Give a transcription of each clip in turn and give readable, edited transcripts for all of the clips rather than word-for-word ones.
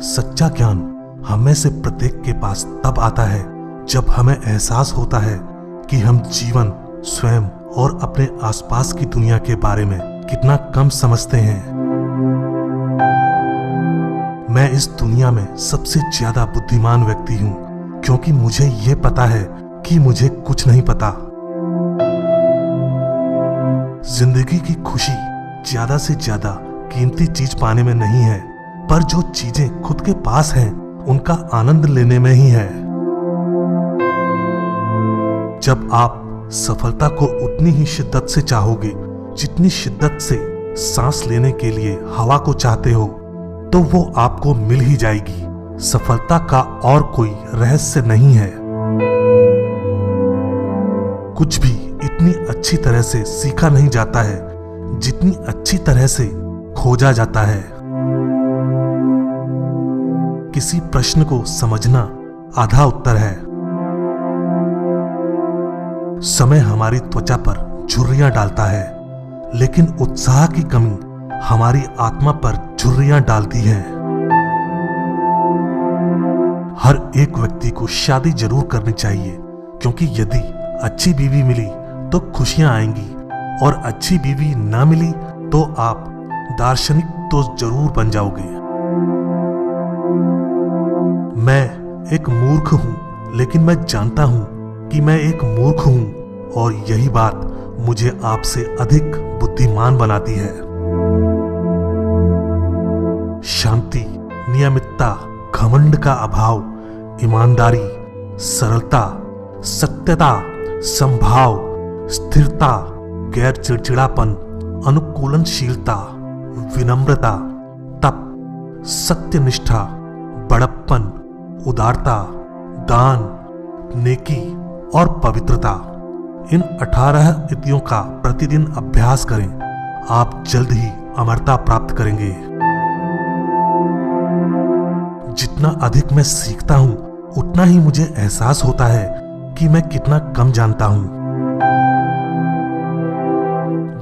सच्चा ज्ञान हमें से प्रत्येक के पास तब आता है जब हमें एहसास होता है कि हम जीवन, स्वयं और अपने आसपास की दुनिया के बारे में कितना कम समझते हैं। मैं इस दुनिया में सबसे ज्यादा बुद्धिमान व्यक्ति हूं, क्योंकि मुझे यह पता है कि मुझे कुछ नहीं पता। जिंदगी की खुशी ज्यादा से ज्यादा कीमती चीज पाने में नहीं है, पर जो चीजें खुद के पास हैं उनका आनंद लेने में ही है। जब आप सफलता को उतनी ही शिद्दत से चाहोगे जितनी शिद्दत से सांस लेने के लिए हवा को चाहते हो, तो वो आपको मिल ही जाएगी। सफलता का और कोई रहस्य नहीं है। कुछ भी इतनी अच्छी तरह से सीखा नहीं जाता है जितनी अच्छी तरह से खोजा जाता है। किसी प्रश्न को समझना आधा उत्तर है। समय हमारी त्वचा पर झुर्रियां डालता है, लेकिन उत्साह की कमी हमारी आत्मा पर झुर्रियां डालती है। हर एक व्यक्ति को शादी जरूर करनी चाहिए, क्योंकि यदि अच्छी बीवी मिली तो खुशियां आएंगी, और अच्छी बीवी ना मिली तो आप दार्शनिक तो जरूर बन जाओगे। मैं एक मूर्ख हूं, लेकिन मैं जानता हूं कि मैं एक मूर्ख हूं, और यही बात मुझे आपसे अधिक बुद्धिमान बनाती है। शांति, नियमितता, घमंड का अभाव, ईमानदारी, सरलता, सत्यता, संभाव, स्थिरता, गैर चिड़चिड़ापन, अनुकूलनशीलता, विनम्रता, तप, सत्यनिष्ठा, बड़प्पन, उदारता, दान, नेकी और पवित्रता। इन 18 नीतियों का प्रतिदिन अभ्यास करें। आप जल्द ही अमरता प्राप्त करेंगे। जितना अधिक मैं सीखता हूं, उतना ही मुझे एहसास होता है कि मैं कितना कम जानता हूं।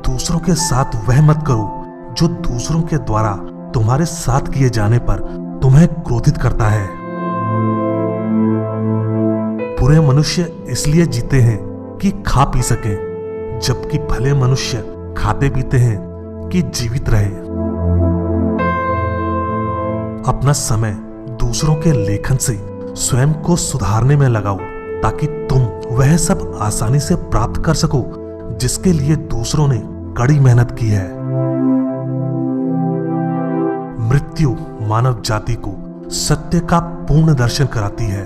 दूसरों के साथ वह मत करो जो दूसरों के द्वारा तुम्हारे साथ किए जाने पर तुम्हें क्रोधित करता है। बुरे मनुष्य इसलिए जीते हैं कि खा पी सकें, जबकि भले मनुष्य खाते पीते हैं कि जीवित रहे। अपना समय दूसरों के लेखन से स्वयं को सुधारने में लगाओ, ताकि तुम वह सब आसानी से प्राप्त कर सको जिसके लिए दूसरों ने कड़ी मेहनत की है। मृत्यु मानव जाति को सत्य का पूर्ण दर्शन कराती है।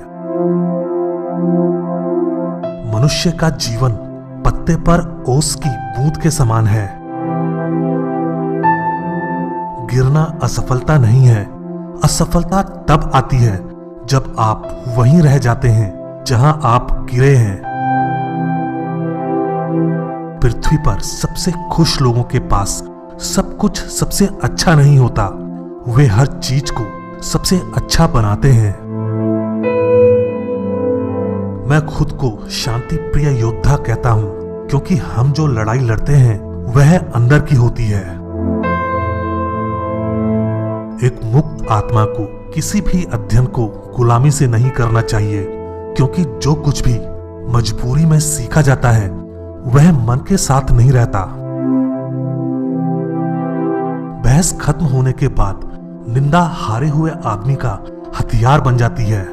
मनुष्य का जीवन पत्ते पर ओस की बूंद के समान है। गिरना असफलता नहीं है। असफलता तब आती है जब आप वहीं रह जाते हैं जहां आप गिरे हैं। पृथ्वी पर सबसे खुश लोगों के पास सब कुछ सबसे अच्छा नहीं होता। वे हर चीज को सबसे अच्छा बनाते हैं। मैं खुद को शांति प्रिय योद्धा कहता हूं, क्योंकि हम जो लड़ाई लड़ते हैं वह अंदर की होती है। एक मुक्त आत्मा को किसी भी अध्ययन को गुलामी से नहीं करना चाहिए, क्योंकि जो कुछ भी मजबूरी में सीखा जाता है वह मन के साथ नहीं रहता। बहस खत्म होने के बाद निंदा हारे हुए आदमी का हथियार बन जाती है।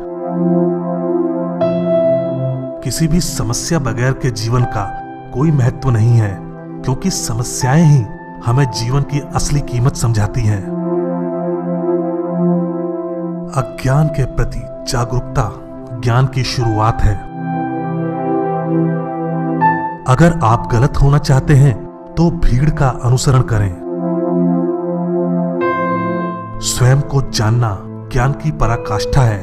किसी भी समस्या बगैर के जीवन का कोई महत्व नहीं है, क्योंकि समस्याएं ही हमें जीवन की असली कीमत समझाती हैं। अज्ञान के प्रति जागरूकता ज्ञान की शुरुआत है। अगर आप गलत होना चाहते हैं तो भीड़ का अनुसरण करें। स्वयं को जानना ज्ञान की पराकाष्ठा है।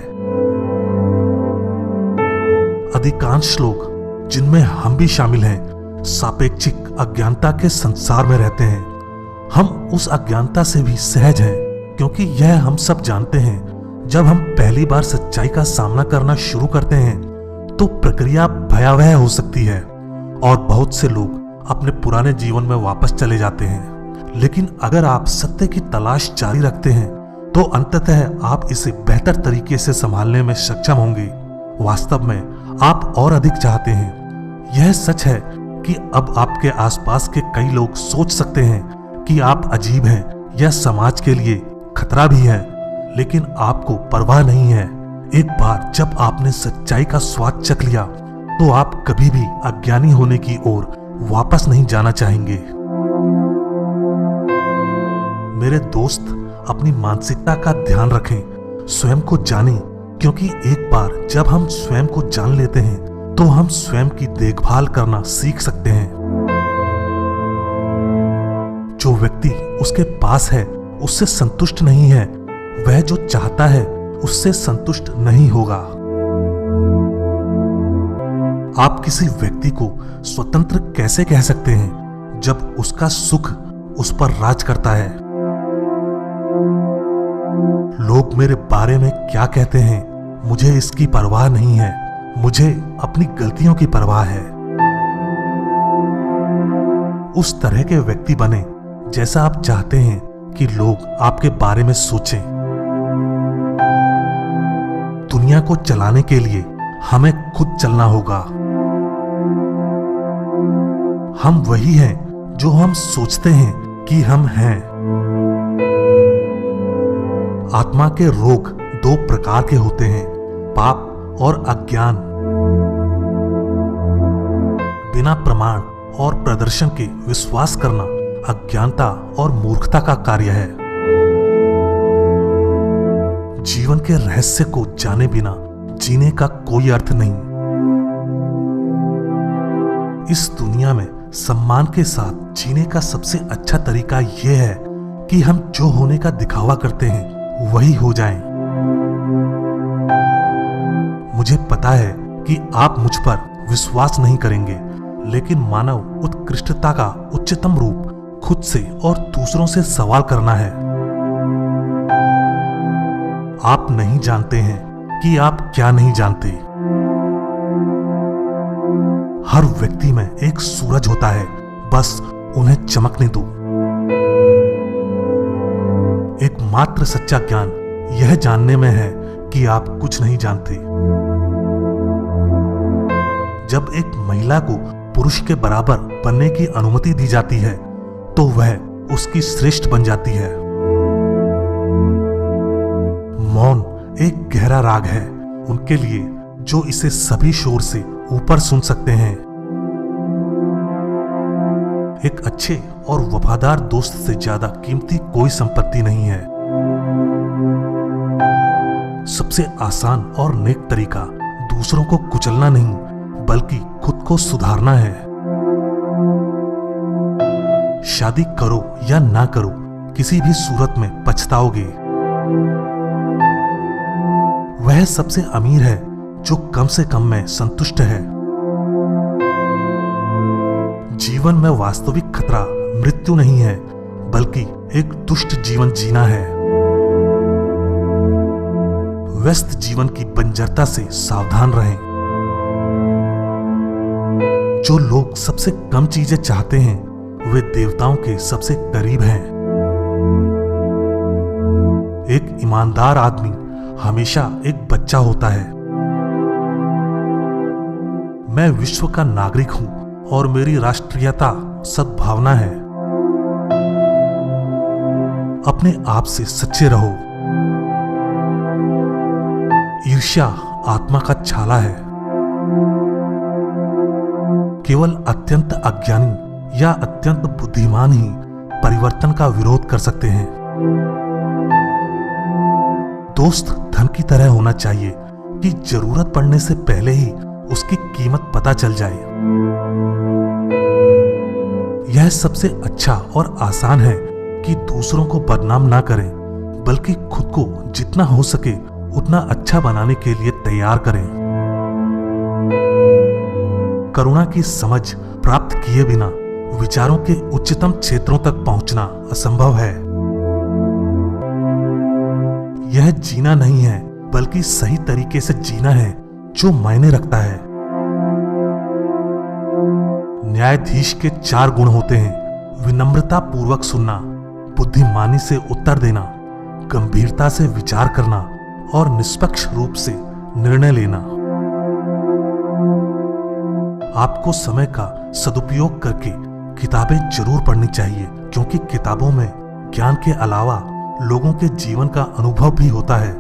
अधिकांश लोग, जिनमें हम भी शामिल हैं, सापेक्षिक अज्ञानता के संसार में रहते हैं। हम उस अज्ञानता से भी सहज हैं, क्योंकि यह हम सब जानते हैं। जब हम पहली बार सच्चाई का सामना करना शुरू करते हैं तो प्रक्रिया भयावह हो सकती है, और बहुत से लोग अपने पुराने जीवन में वापस चले जाते हैं। लेकिन अगर आप सत्य की तलाश जारी रखते हैं तो अंततः आप इसे बेहतर तरीके से संभालने में सक्षम होंगे। वास्तव में आप और अधिक चाहते हैं। यह सच है कि अब आपके आसपास के कई लोग सोच सकते हैं कि आप अजीब हैं या समाज के लिए खतरा भी हैं, लेकिन आपको परवाह नहीं है। एक बार जब आपने सच्चाई का स्वाद चख लिया तो आप कभी भी अज्ञानी होने की ओर वापस नहीं जाना चाहेंगे। मेरे दोस्त, अपनी मानसिकता का ध्यान रखें, स्वयं को जानें, क्योंकि एक बार जब हम स्वयं को जान लेते हैं तो हम स्वयं की देखभाल करना सीख सकते हैं। जो व्यक्ति उसके पास है उससे संतुष्ट नहीं है, वह जो चाहता है उससे संतुष्ट नहीं होगा। आप किसी व्यक्ति को स्वतंत्र कैसे कह सकते हैं जब उसका सुख उस पर राज करता है? लोग मेरे बारे में क्या कहते हैं, मुझे इसकी परवाह नहीं है। मुझे अपनी गलतियों की परवाह है। उस तरह के व्यक्ति बने जैसा आप चाहते हैं कि लोग आपके बारे में सोचें। दुनिया को चलाने के लिए हमें खुद चलना होगा। हम वही हैं जो हम सोचते हैं कि हम हैं। आत्मा के रोग दो प्रकार के होते हैं, पाप और अज्ञान। बिना प्रमाण और प्रदर्शन के विश्वास करना अज्ञानता और मूर्खता का कार्य है। जीवन के रहस्य को जाने बिना जीने का कोई अर्थ नहीं। इस दुनिया में सम्मान के साथ जीने का सबसे अच्छा तरीका यह है कि हम जो होने का दिखावा करते हैं वही हो जाएं। मुझे पता है कि आप मुझ पर विश्वास नहीं करेंगे, लेकिन मानव उत्कृष्टता का उच्चतम रूप खुद से और दूसरों से सवाल करना है। आप नहीं जानते हैं कि आप क्या नहीं जानते। हर व्यक्ति में एक सूरज होता है, बस उन्हें चमकने दो। एकमात्र सच्चा ज्ञान यह जानने में है कि आप कुछ नहीं जानते। जब एक महिला को पुरुष के बराबर बनने की अनुमति दी जाती है तो वह उसकी श्रेष्ठ बन जाती है। मौन एक गहरा राग है उनके लिए जो इसे सभी शोर से ऊपर सुन सकते हैं। एक अच्छे और वफादार दोस्त से ज्यादा कीमती कोई संपत्ति नहीं है। सबसे आसान और नेक तरीका दूसरों को कुचलना नहीं बल्कि खुद को सुधारना है। शादी करो या ना करो, किसी भी सूरत में पछताओगे। वह सबसे अमीर है जो कम से कम में संतुष्ट है। जीवन में वास्तविक खतरा मृत्यु नहीं है बल्कि एक दुष्ट जीवन जीना है। व्यस्त जीवन की बंजरता से सावधान रहें। जो लोग सबसे कम चीजें चाहते हैं वे देवताओं के सबसे करीब हैं। एक ईमानदार आदमी हमेशा एक बच्चा होता है। मैं विश्व का नागरिक हूं और मेरी राष्ट्रीयता सद्भावना है। अपने आप से सच्चे रहो। ईर्ष्या आत्मा का छाला है। केवल अत्यंत अज्ञानी या अत्यंत बुद्धिमान ही परिवर्तन का विरोध कर सकते हैं। दोस्त धन की तरह होना चाहिए कि जरूरत पड़ने से पहले ही उसकी कीमत पता चल जाए। यह सबसे अच्छा और आसान है कि दूसरों को बदनाम ना करें बल्कि खुद को जितना हो सके उतना अच्छा बनाने के लिए तैयार करें। करुणा की समझ प्राप्त किए बिना विचारों के उच्चतम क्षेत्रों तक पहुंचना असंभव है। यह जीना नहीं है बल्कि सही तरीके से जीना है जो मायने रखता है। न्यायाधीश के 4 गुण होते हैं: विनम्रता पूर्वक सुनना, बुद्धिमानी से उत्तर देना, गंभीरता से विचार करना और निष्पक्ष रूप से निर्णय लेना। आपको समय का सदुपयोग करके किताबें जरूर पढ़नी चाहिए, क्योंकि किताबों में ज्ञान के अलावा लोगों के जीवन का अनुभव भी होता है,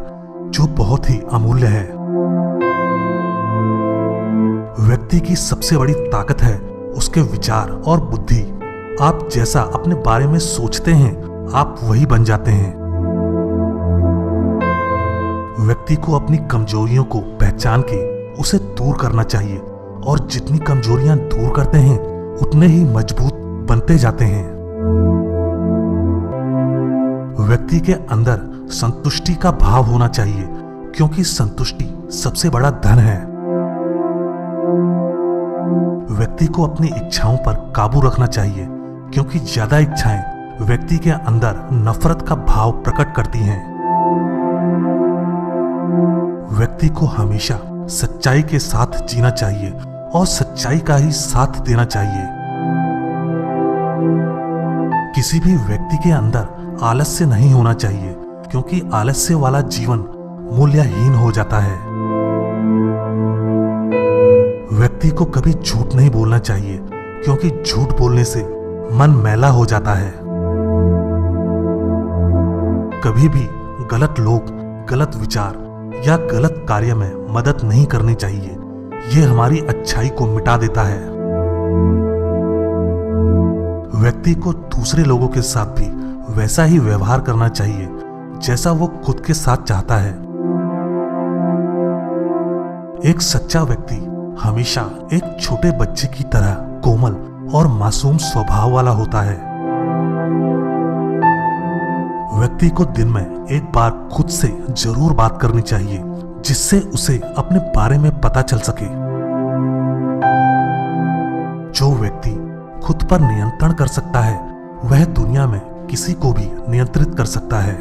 जो बहुत ही अमूल्य है। व्यक्ति की सबसे बड़ी ताकत है उसके विचार और बुद्धि। आप जैसा अपने बारे में सोचते हैं, आप वही बन जाते हैं। व्यक्ति को अपनी कमजोरियों को पहचान के उसे दूर करना चाहिए, और जितनी कमजोरियां दूर करते हैं उतने ही मजबूत बनते जाते हैं। व्यक्ति के अंदर संतुष्टि का भाव होना चाहिए, क्योंकि संतुष्टि सबसे बड़ा धन है। व्यक्ति को अपनी इच्छाओं पर काबू रखना चाहिए, क्योंकि ज्यादा इच्छाएं व्यक्ति के अंदर नफरत का भाव प्रकट करती हैं। व्यक्ति को हमेशा सच्चाई के साथ जीना चाहिए और सच्चाई का ही साथ देना चाहिए। किसी भी व्यक्ति के अंदर आलस्य नहीं होना चाहिए, क्योंकि आलस्य वाला जीवन मूल्यहीन हो जाता है। व्यक्ति को कभी झूठ नहीं बोलना चाहिए, क्योंकि झूठ बोलने से मन मैला हो जाता है। कभी भी गलत लोग, गलत विचार या गलत कार्य में मदद नहीं करनी चाहिए। यह हमारी अच्छाई को मिटा देता है। व्यक्ति को दूसरे लोगों के साथ भी वैसा ही व्यवहार करना चाहिए जैसा वो खुद के साथ चाहता है। एक सच्चा व्यक्ति हमेशा एक छोटे बच्चे की तरह कोमल और मासूम स्वभाव वाला होता है। व्यक्ति को दिन में एक बार खुद से जरूर बात करनी चाहिए, जिससे उसे अपने बारे में पता चल सके। जो व्यक्ति खुद पर नियंत्रण कर सकता है, वह दुनिया में किसी को भी नियंत्रित कर सकता है।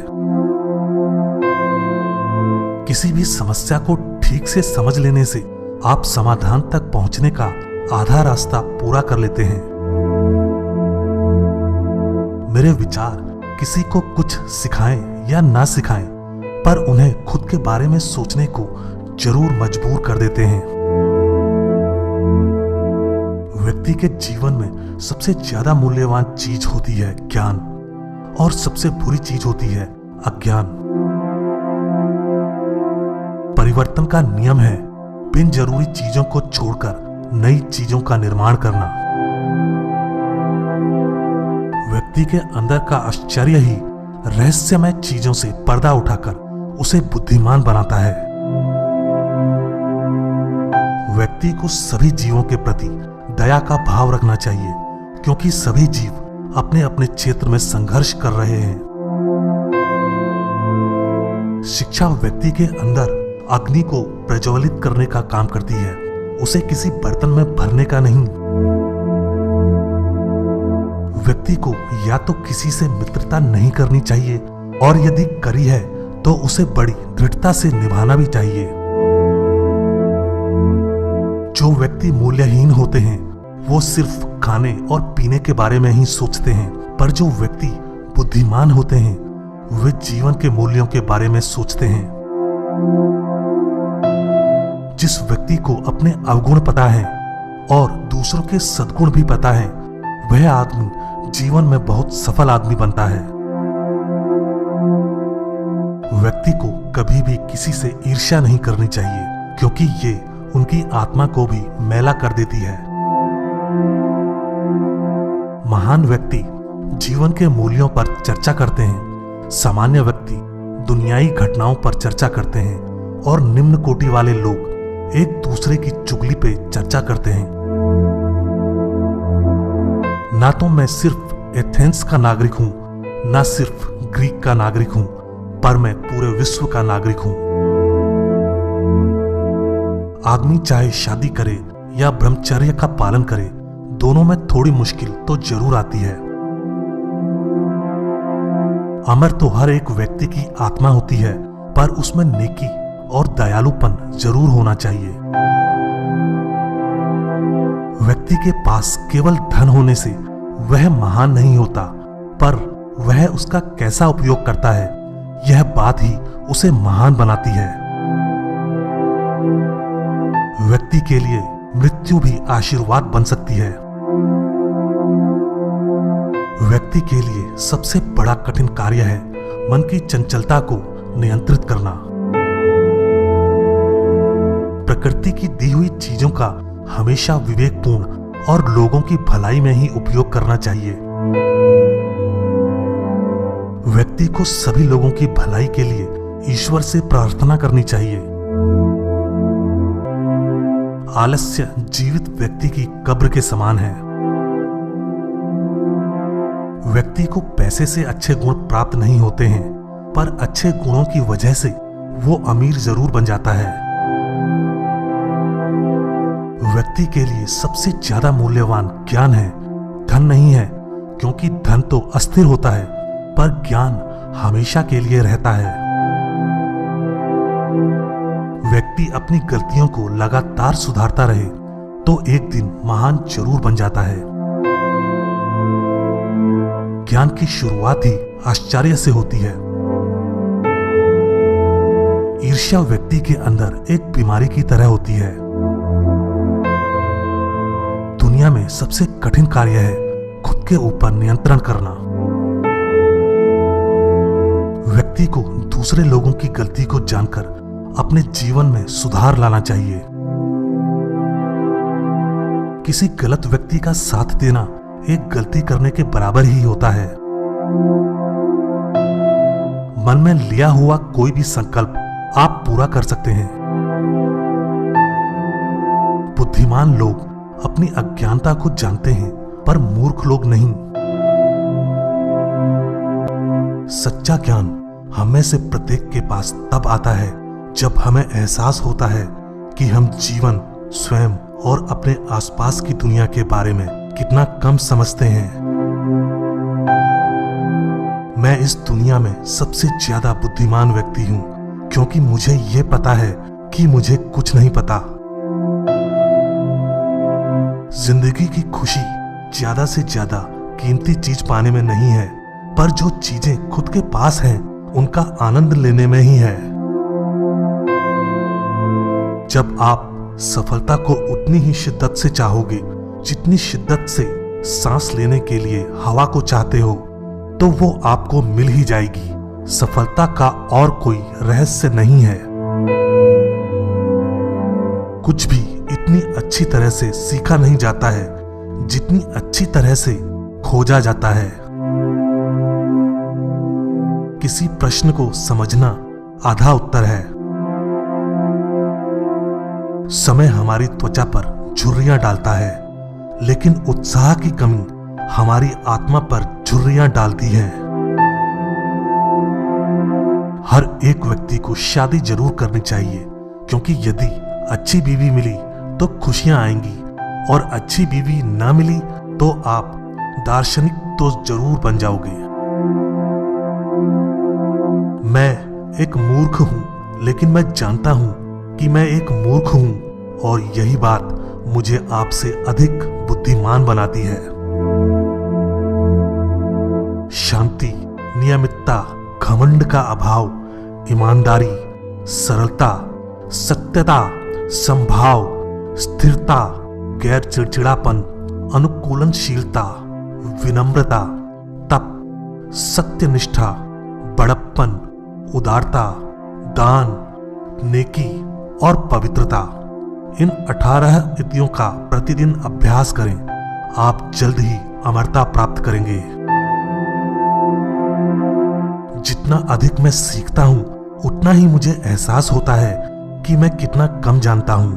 किसी भी समस्या को ठीक से समझ लेने से आप समाधान तक पहुंचने का आधा रास्ता पूरा कर लेते हैं। मेरे विचार किसी को कुछ सिखाएं या ना सिखाएं, पर उन्हें खुद के बारे में सोचने को जरूर मजबूर कर देते हैं। व्यक्ति के जीवन में सबसे ज्यादा मूल्यवान चीज होती है ज्ञान, और सबसे बुरी चीज होती है अज्ञान। परिवर्तन का नियम है बिन जरूरी चीजों को छोड़कर नई चीजों का निर्माण करना। व्यक्ति के अंदर का आश्चर्य ही रहस्यमय चीजों से पर्दा उठाकर उसे बुद्धिमान बनाता है। व्यक्ति को सभी जीवों के प्रति दया का भाव रखना चाहिए, क्योंकि सभी जीव अपने अपने क्षेत्र में संघर्ष कर रहे हैं। शिक्षा व्यक्ति के अंदर अग्नि को प्रज्वलित करने का काम करती है, उसे किसी बर्तन में भरने का नहीं। व्यक्ति को या तो किसी से मित्रता नहीं करनी चाहिए, और यदि करी है तो उसे बड़ी दृढ़ता से निभाना भी चाहिए। जो व्यक्ति मूल्यहीन होते हैं वो सिर्फ खाने और पीने के बारे में ही सोचते हैं, पर जो व्यक्ति बुद्धिमान होते हैं वे जीवन के मूल्यों के बारे में सोचते हैं। जिस व्यक्ति को अपने अवगुण पता है और दूसरों के सद्गुण भी पता है, वह आदमी जीवन में बहुत सफल आदमी बनता है। व्यक्ति को कभी भी किसी से ईर्ष्या नहीं करनी चाहिए, क्योंकि ये उनकी आत्मा को भी मैला कर देती है। महान व्यक्ति जीवन के मूल्यों पर चर्चा करते हैं, सामान्य व्यक्ति दुनियाई घटनाओं पर चर्चा करते हैं, और निम्न कोटि वाले लोग एक दूसरे की चुगली पे चर्चा करते हैं। ना तो मैं सिर्फ एथेंस का नागरिक हूं, ना सिर्फ ग्रीक का नागरिक हूं, पर मैं पूरे विश्व का नागरिक हूं। आदमी चाहे शादी करे या ब्रह्मचर्य का पालन करे, दोनों में थोड़ी मुश्किल तो जरूर आती है। अमर तो हर एक व्यक्ति की आत्मा होती है, पर उसमें नेकी और दयालुपन जरूर होना चाहिए। व्यक्ति के पास केवल धन होने से वह महान नहीं होता, पर वह उसका कैसा उपयोग करता है यह बात ही उसे महान बनाती है। व्यक्ति के लिए मृत्यु भी आशीर्वाद बन सकती है। व्यक्ति के लिए सबसे बड़ा कठिन कार्य है मन की चंचलता को नियंत्रित करना। प्रकृति की दी हुई चीजों का हमेशा विवेकपूर्ण और लोगों की भलाई में ही उपयोग करना चाहिए। व्यक्ति को सभी लोगों की भलाई के लिए ईश्वर से प्रार्थना करनी चाहिए। आलस्य जीवित व्यक्ति की कब्र के समान है। व्यक्ति को पैसे से अच्छे गुण प्राप्त नहीं होते हैं, पर अच्छे गुणों की वजह से वो अमीर जरूर बन जाता है। व्यक्ति के लिए सबसे ज्यादा मूल्यवान ज्ञान है, धन नहीं है, क्योंकि धन तो अस्थिर होता है, पर ज्ञान हमेशा के लिए रहता है। व्यक्ति अपनी गलतियों को लगातार सुधारता रहे तो एक दिन महान जरूर बन जाता है। ज्ञान की शुरुआत ही आश्चर्य से होती है। ईर्ष्या व्यक्ति के अंदर एक बीमारी की तरह होती है। दुनिया में सबसे कठिन कार्य है खुद के ऊपर नियंत्रण करना। व्यक्ति को दूसरे लोगों की गलती को जानकर अपने जीवन में सुधार लाना चाहिए। किसी गलत व्यक्ति का साथ देना एक गलती करने के बराबर ही होता है। मन में लिया हुआ कोई भी संकल्प आप पूरा कर सकते हैं। बुद्धिमान लोग अपनी अज्ञानता को जानते हैं, पर मूर्ख लोग नहीं। सच्चा ज्ञान हमें से प्रत्येक के पास तब आता है जब हमें एहसास होता है कि हम जीवन, स्वयं और अपने आसपास की दुनिया के बारे में कितना कम समझते हैं। मैं इस दुनिया में सबसे ज्यादा बुद्धिमान व्यक्ति हूं, क्योंकि मुझे यह पता है कि मुझे कुछ नहीं पता। जिंदगी की खुशी ज्यादा से ज्यादा कीमती चीज पाने में नहीं है, पर जो चीजें खुद के पास हैं उनका आनंद लेने में ही है। जब आप सफलता को उतनी ही शिद्दत से चाहोगे जितनी शिद्दत से सांस लेने के लिए हवा को चाहते हो, तो वो आपको मिल ही जाएगी। सफलता का और कोई रहस्य नहीं है। कुछ भी इतनी अच्छी तरह से सीखा नहीं जाता है जितनी अच्छी तरह से खोजा जाता है। किसी प्रश्न को समझना आधा उत्तर है। समय हमारी त्वचा पर झुर्रियां डालता है, लेकिन उत्साह की कमी हमारी आत्मा पर झुर्रियां डालती है। हर एक व्यक्ति को शादी जरूर करनी चाहिए, क्योंकि यदि अच्छी बीवी मिली तो खुशियां आएंगी, और अच्छी बीवी ना मिली तो आप दार्शनिक तो जरूर बन जाओगे। मैं एक मूर्ख हूं, लेकिन मैं जानता हूं कि मैं एक मूर्ख हूं, और यही बात मुझे आपसे अधिक बुद्धिमान बनाती है। शांति, नियमितता, घमंड का अभाव, ईमानदारी, सरलता, सत्यता, संभाव, स्थिरता, गैर चिड़चिड़ापन, अनुकूलनशीलता, विनम्रता, तप, सत्यनिष्ठा, बड़प्पन, उदारता, दान, नेकी और पवित्रता। इन 18 नीतियों का प्रतिदिन अभ्यास करें। आप जल्द ही अमरता प्राप्त करेंगे। जितना अधिक मैं सीखता हूं, उतना ही मुझे एहसास होता है कि मैं कितना कम जानता हूं।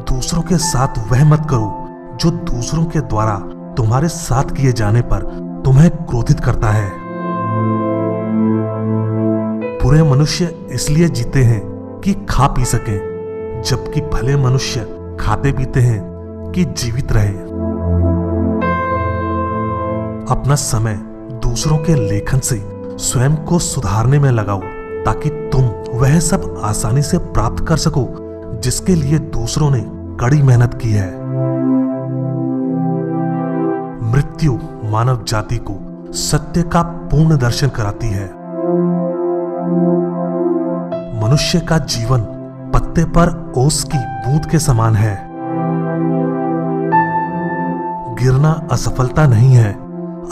दूसरों के साथ वह मत करो जो दूसरों के द्वारा तुम्हारे साथ किए जाने पर तुम्हें क्रोधित करता है। बुरे मनुष्य इसलिए जीते हैं कि खा पी सकें, जबकि भले मनुष्य खाते पीते हैं कि जीवित रहे। अपना समय दूसरों के लेखन से स्वयं को सुधारने में लगाओ, ताकि तुम वह सब आसानी से प्राप्त कर सको जिसके लिए दूसरों ने कड़ी मेहनत की है। मृत्यु मानव जाति को सत्य का पूर्ण दर्शन कराती है। मनुष्य का जीवन पत्ते पर ओस की बूंद के समान है। गिरना असफलता नहीं है।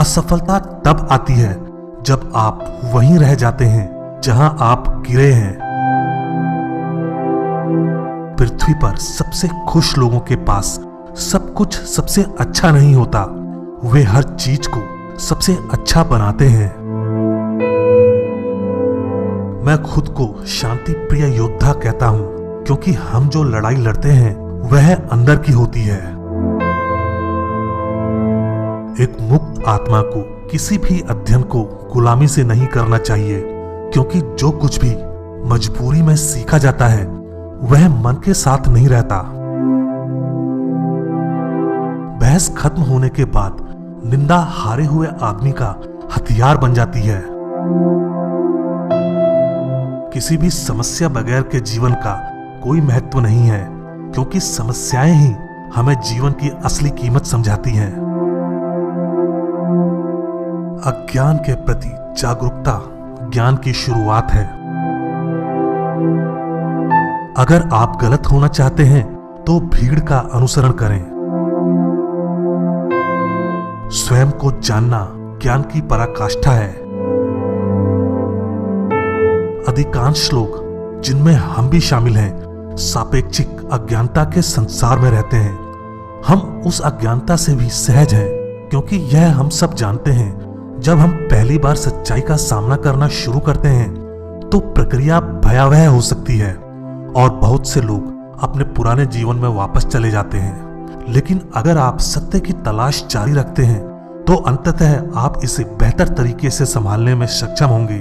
असफलता तब आती है जब आप वहीं रह जाते हैं जहां आप गिरे हैं। पृथ्वी पर सबसे खुश लोगों के पास सब कुछ सबसे अच्छा नहीं होता। वे हर चीज को सबसे अच्छा बनाते हैं। मैं खुद को शांति प्रिय योद्धा कहता हूं, क्योंकि हम जो लड़ाई लड़ते हैं वह अंदर की होती है। एक मुक्त आत्मा को किसी भी अध्ययन को गुलामी से नहीं करना चाहिए, क्योंकि जो कुछ भी मजबूरी में सीखा जाता है वह मन के साथ नहीं रहता। बहस खत्म होने के बाद निंदा हारे हुए आदमी का हथियार बन जाती है। किसी भी समस्या बगैर के जीवन का कोई महत्व नहीं है, क्योंकि समस्याएं ही हमें जीवन की असली कीमत समझाती हैं। अज्ञान के प्रति जागरूकता ज्ञान की शुरुआत है। अगर आप गलत होना चाहते हैं तो भीड़ का अनुसरण करें। स्वयं को जानना ज्ञान की पराकाष्ठा है। अधिकांश लोग, जिनमें हम भी शामिल हैं, सापेक्षिक अज्ञानता के संसार में रहते हैं। हम उस अज्ञानता से भी सहज हैं, क्योंकि यह हम सब जानते हैं, जब हम पहली बार सच्चाई का सामना करना शुरू करते हैं तो प्रक्रिया भयावह हो सकती है और बहुत से लोग अपने पुराने जीवन में वापस चले जाते हैं। लेकिन अगर आप सत्य की तलाश जारी रखते हैं तो अंततः आप इसे बेहतर तरीके से संभालने में सक्षम होंगे।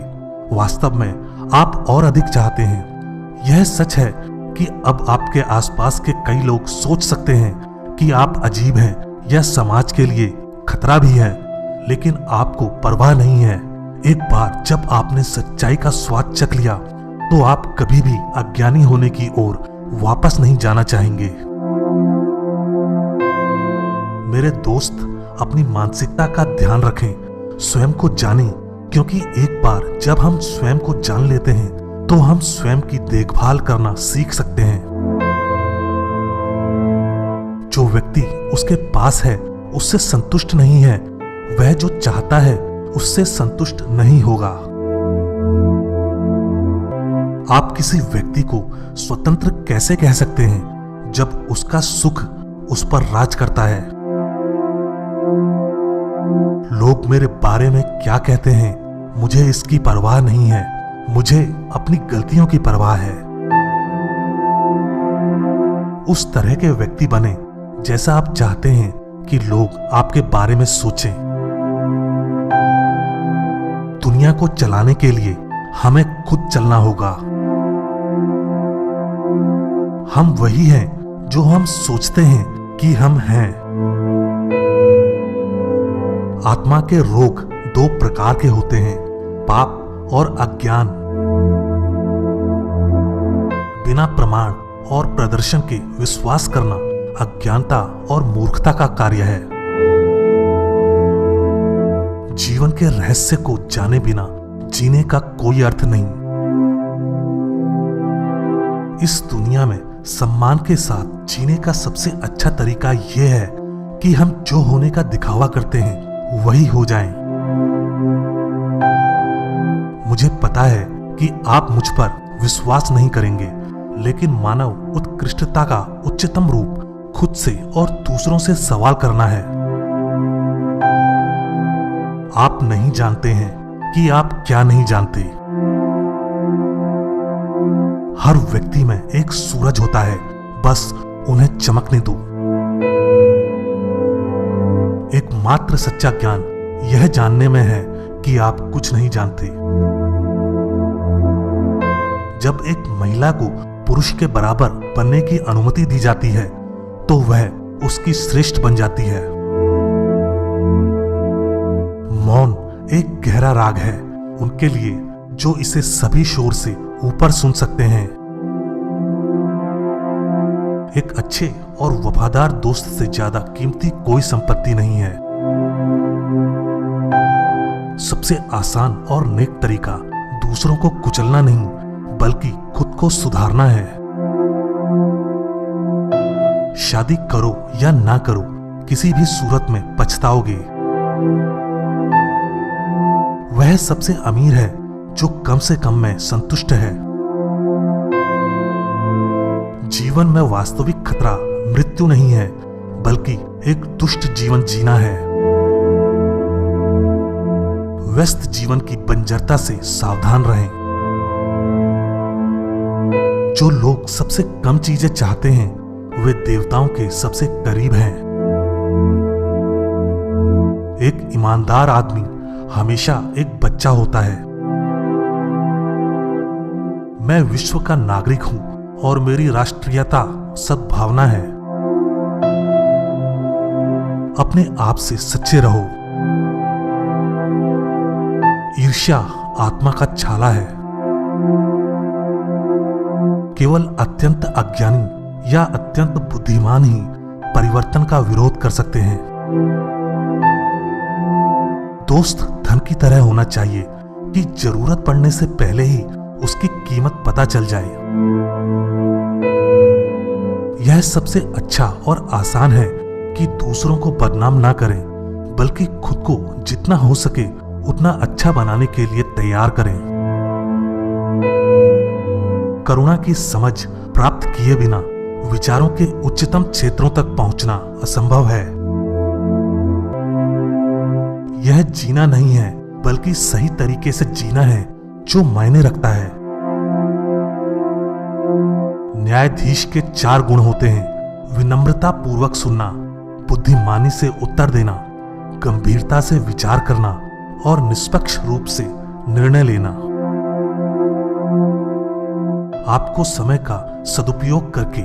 वास्तव में आप और अधिक चाहते हैं। यह सच है कि अब आपके आसपास के कई लोग सोच सकते हैं कि आप अजीब हैं या समाज के लिए खतरा भी है, लेकिन आपको परवाह नहीं है। एक बार जब आपने सच्चाई का स्वाद चख लिया तो आप कभी भी अज्ञानी होने की ओर वापस नहीं जाना चाहेंगे। मेरे दोस्त, अपनी मानसिकता का ध्यान रखें, स्वयं को जानें, क्योंकि एक बार जब हम स्वयं को जान लेते हैं तो हम स्वयं की देखभाल करना सीख सकते हैं। जो व्यक्ति उसके पास है उससे संतुष्ट नहीं है, वह जो चाहता है उससे संतुष्ट नहीं होगा। आप किसी व्यक्ति को स्वतंत्र कैसे कह सकते हैं जब उसका सुख उस पर राज करता है? लोग मेरे बारे में क्या कहते हैं, मुझे इसकी परवाह नहीं है। मुझे अपनी गलतियों की परवाह है। उस तरह के व्यक्ति बने जैसा आप चाहते हैं कि लोग आपके बारे में सोचें। दुनिया को चलाने के लिए हमें खुद चलना होगा। हम वही हैं जो हम सोचते हैं कि हम हैं। आत्मा के रोग दो प्रकार के होते हैं, पाप और अज्ञान। बिना प्रमाण और प्रदर्शन के विश्वास करना अज्ञानता और मूर्खता का कार्य है। जीवन के रहस्य को जाने बिना जीने का कोई अर्थ नहीं। इस दुनिया में सम्मान के साथ जीने का सबसे अच्छा तरीका यह है कि हम जो होने का दिखावा करते हैं वही हो जाएं। मुझे पता है कि आप मुझ पर विश्वास नहीं करेंगे, लेकिन मानव उत्कृष्टता का उच्चतम रूप खुद से और दूसरों से सवाल करना है। आप नहीं जानते हैं कि आप क्या नहीं जानते। हर व्यक्ति में एक सूरज होता है, बस उन्हें चमकने दो। एकमात्र सच्चा ज्ञान यह जानने में है कि आप कुछ नहीं जानते। जब एक महिला को पुरुष के बराबर बनने की अनुमति दी जाती है तो वह उसकी श्रेष्ठ बन जाती है। मौन एक गहरा राग है उनके लिए जो इसे सभी शोर से ऊपर सुन सकते हैं। एक अच्छे और वफादार दोस्त से ज्यादा कीमती कोई संपत्ति नहीं है। सबसे आसान और नेक तरीका दूसरों को कुचलना नहीं बल्कि खुद को सुधारना है। शादी करो या ना करो, किसी भी सूरत में पछताओगे। वह सबसे अमीर है जो कम से कम में संतुष्ट है। जीवन में वास्तविक खतरा मृत्यु नहीं है बल्कि एक दुष्ट जीवन जीना है। व्यस्त जीवन की बंजरता से सावधान रहें। जो लोग सबसे कम चीजें चाहते हैं वे देवताओं के सबसे करीब हैं। एक ईमानदार आदमी हमेशा एक बच्चा होता है। मैं विश्व का नागरिक हूं और मेरी राष्ट्रीयता सद्भावना है। अपने आप से सच्चे रहो। ईर्ष्या आत्मा का छाला है। केवल अत्यंत अज्ञानी या अत्यंत बुद्धिमान ही परिवर्तन का विरोध कर सकते हैं। दोस्त धन की तरह होना चाहिए कि जरूरत पड़ने से पहले ही उसकी कीमत पता चल जाए। यह सबसे अच्छा और आसान है कि दूसरों को बदनाम ना करें बल्कि खुद को जितना हो सके उतना अच्छा बनाने के लिए तैयार करें। करुणा की समझ प्राप्त किए बिना विचारों के उच्चतम क्षेत्रों तक पहुंचना असंभव है। यह जीना नहीं है बल्कि सही तरीके से जीना है जो मायने रखता है। न्यायाधीश के 4 गुण होते हैं: विनम्रता पूर्वक सुनना, बुद्धिमानी से उत्तर देना, गंभीरता से विचार करना और निष्पक्ष रूप से निर्णय लेना। आपको समय का सदुपयोग करके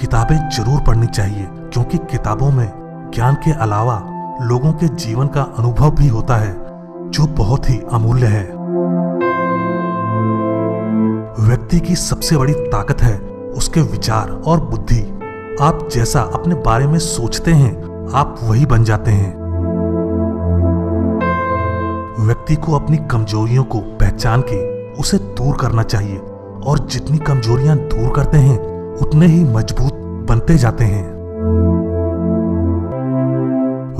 किताबें जरूर पढ़नी चाहिए क्योंकि किताबों में ज्ञान के अलावा लोगों के जीवन का अनुभव भी होता है जो बहुत ही अमूल्य है। व्यक्ति की सबसे बड़ी ताकत है उसके विचार और बुद्धि। आप जैसा अपने बारे में सोचते हैं आप वही बन जाते हैं। व्यक्ति को अपनी कमजोरियों को पहचान के उसे दूर करना चाहिए और जितनी कमजोरियां दूर करते हैं उतने ही मजबूत बनते जाते हैं।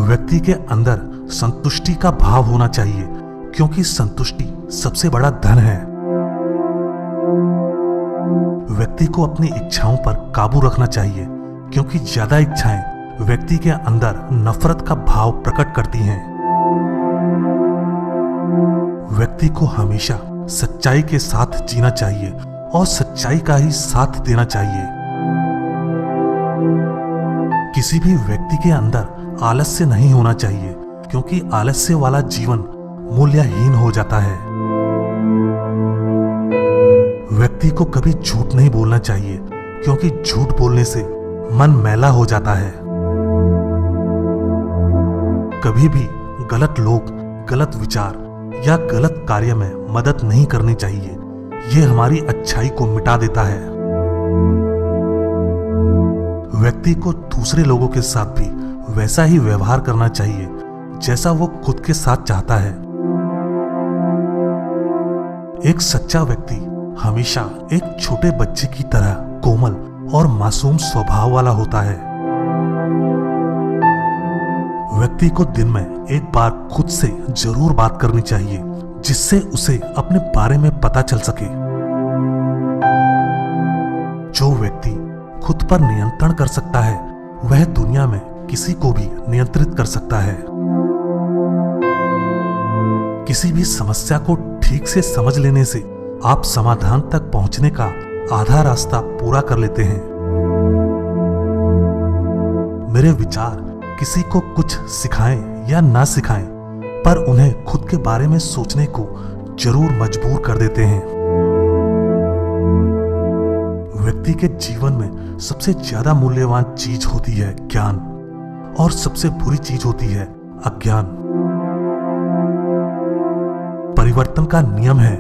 व्यक्ति के अंदर संतुष्टि का भाव होना चाहिए क्योंकि संतुष्टि सबसे बड़ा धन है। व्यक्ति को अपनी इच्छाओं पर काबू रखना चाहिए क्योंकि ज्यादा इच्छाएं व्यक्ति के अंदर नफरत का भाव प्रकट करती हैं। व्यक्ति को हमेशा सच्चाई के साथ जीना चाहिए और सच्चाई का ही साथ देना चाहिए। किसी भी व्यक्ति के अंदर आलस्य नहीं होना चाहिए क्योंकि आलस्य वाला जीवन मूल्यहीन हो जाता है। व्यक्ति को कभी झूठ नहीं बोलना चाहिए क्योंकि झूठ बोलने से मन मैला हो जाता है। कभी भी गलत लोग, गलत विचार या गलत कार्य में मदद नहीं करनी चाहिए। यह हमारी अच्छाई को मिटा देता है। व्यक्ति को दूसरे लोगों के साथ भी वैसा ही व्यवहार करना चाहिए जैसा वो खुद के साथ चाहता है। एक सच्चा व्यक्ति हमेशा एक छोटे बच्चे की तरह कोमल और मासूम स्वभाव वाला होता है। व्यक्ति को दिन में एक बार खुद से जरूर बात करनी चाहिए जिससे उसे अपने बारे में पता चल सके। जो व्यक्ति खुद पर नियंत्रण कर सकता है वह दुनिया में किसी को भी नियंत्रित कर सकता है। किसी भी समस्या को ठीक से समझ लेने से आप समाधान तक पहुंचने का आधा रास्ता पूरा कर लेते हैं। मेरे विचार किसी को कुछ सिखाएं या ना सिखाएं, पर उन्हें खुद के बारे में सोचने को जरूर मजबूर कर देते हैं। व्यक्ति के जीवन में सबसे ज्यादा मूल्यवान चीज होती है ज्ञान और सबसे बुरी चीज होती है अज्ञान। परिवर्तन का नियम है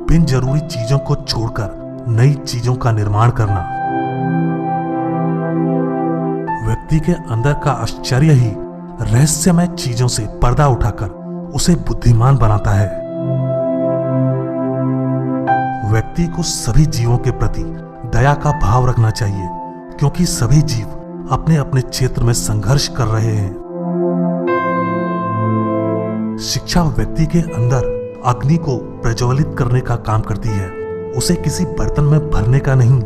बिन जरूरी चीजों को छोड़कर नई चीजों का निर्माण करना। व्यक्ति के अंदर का आश्चर्य ही रहस्यमय चीजों से पर्दा उठाकर उसे बुद्धिमान बनाता है। व्यक्ति को सभी जीवों के प्रति दया का भाव रखना चाहिए, क्योंकि सभी जीव अपने अपने क्षेत्र में संघर्ष कर रहे हैं। शिक्षा व्यक्ति के अंदर अग्नि को प्रज्वलित करने का काम करती है, उसे किसी बर्तन में भरने का नहीं।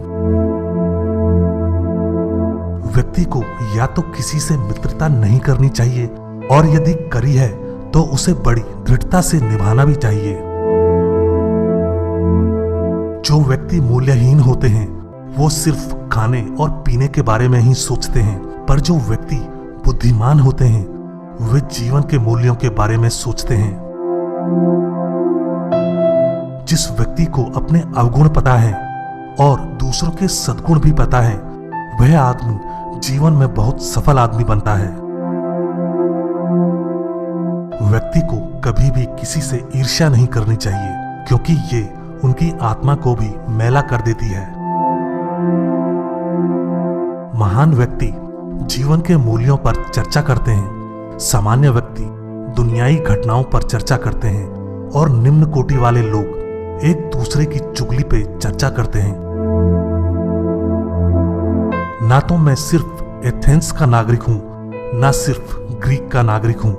व्यक्ति को या तो किसी से मित्रता नहीं करनी चाहिए, और यदि करी है तो उसे बड़ी दृढ़ता से निभाना भी चाहिए। जो व्यक्ति मूल्यहीन होते हैं वो सिर्फ खाने और पीने के बारे में ही सोचते हैं, पर जो व्यक्ति बुद्धिमान होते हैं वे जीवन के मूल्यों के बारे में सोचते हैं। जिस व्यक्ति को अपने अवगुण पता है और दूसरों के सद्गुण भी पता है, वह आदमी जीवन में बहुत सफल आदमी बनता है। व्यक्ति को कभी भी किसी से ईर्ष्या नहीं करनी चाहिए, क्योंकि ये उनकी आत्मा को भी मैला कर देती है। महान व्यक्ति जीवन के मूल्यों पर चर्चा करते हैं, सामान्य व्यक्ति दुनियाई घटनाओं पर चर्चा करते हैं, और निम्न कोटि वाले लोग एक दूसरे की चुगली पे चर्चा करते हैं। ना तो मैं सिर्फ एथेंस का नागरिक हूं, ना सिर्फ ग्रीक का नागरिक हूं,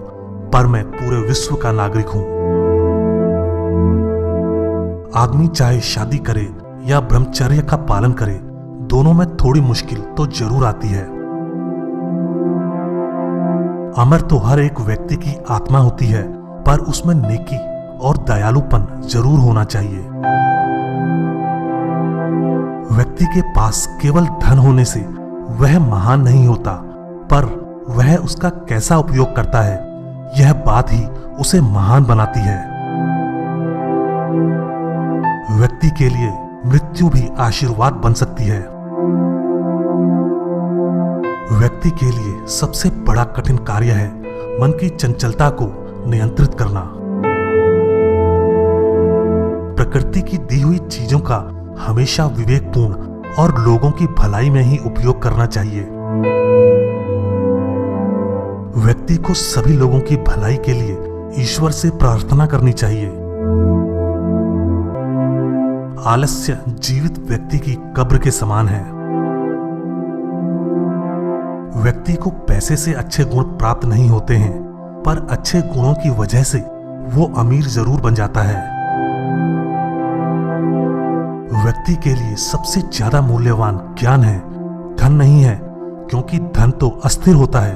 पर मैं पूरे विश्व का नागरिक हूं। आदमी चाहे शादी करे या ब्रह्मचर्य का पालन करे, दोनों में थोड़ी मुश्किल तो जरूर आती है। अमर तो हर एक व्यक्ति की आत्मा होती है, पर उसमें नेकी और दयालुपन जरूर होना चाहिए। व्यक्ति के पास केवल धन होने से वह महान नहीं होता, पर वह उसका कैसा उपयोग करता है, यह बात ही उसे महान बनाती है। व्यक्ति के लिए मृत्यु भी आशीर्वाद बन सकती है। व्यक्ति के लिए सबसे बड़ा कठिन कार्य है मन की चंचलता को नियंत्रित करना। प्रकृति की दी हुई चीजों का हमेशा विवेकपूर्ण और लोगों की भलाई में ही उपयोग करना चाहिए। व्यक्ति को सभी लोगों की भलाई के लिए ईश्वर से प्रार्थना करनी चाहिए। आलस्य जीवित व्यक्ति की कब्र के समान है। व्यक्ति को पैसे से अच्छे गुण प्राप्त नहीं होते हैं, पर अच्छे गुणों की वजह से वो अमीर जरूर बन जाता है। व्यक्ति के लिए सबसे ज्यादा मूल्यवान ज्ञान है, धन नहीं है, क्योंकि धन तो अस्थिर होता है,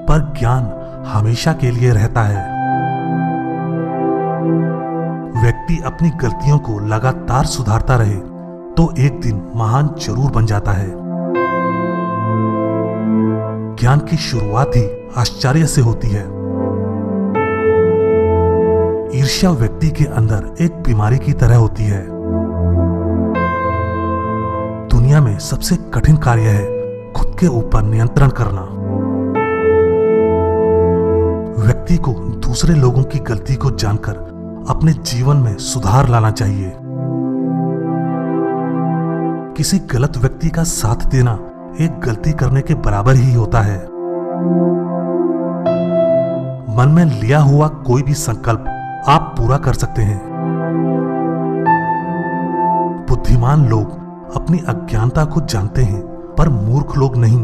पर ज्ञान हमेशा के लिए रहता है। व्यक्ति अपनी गलतियों को लगातार सुधारता रहे तो एक दिन महान जरूर बन जाता है। ज्ञान की शुरुआत ही आश्चर्य से होती है। ईर्ष्या व्यक्ति के अंदर एक बीमारी की तरह होती है। दुनिया में सबसे कठिन कार्य है खुद के ऊपर नियंत्रण करना। व्यक्ति को दूसरे लोगों की गलती को जानकर अपने जीवन में सुधार लाना चाहिए। किसी गलत व्यक्ति का साथ देना एक गलती करने के बराबर ही होता है। मन में लिया हुआ कोई भी संकल्प आप पूरा कर सकते हैं। बुद्धिमान लोग अपनी अज्ञानता को जानते हैं, पर मूर्ख लोग नहीं।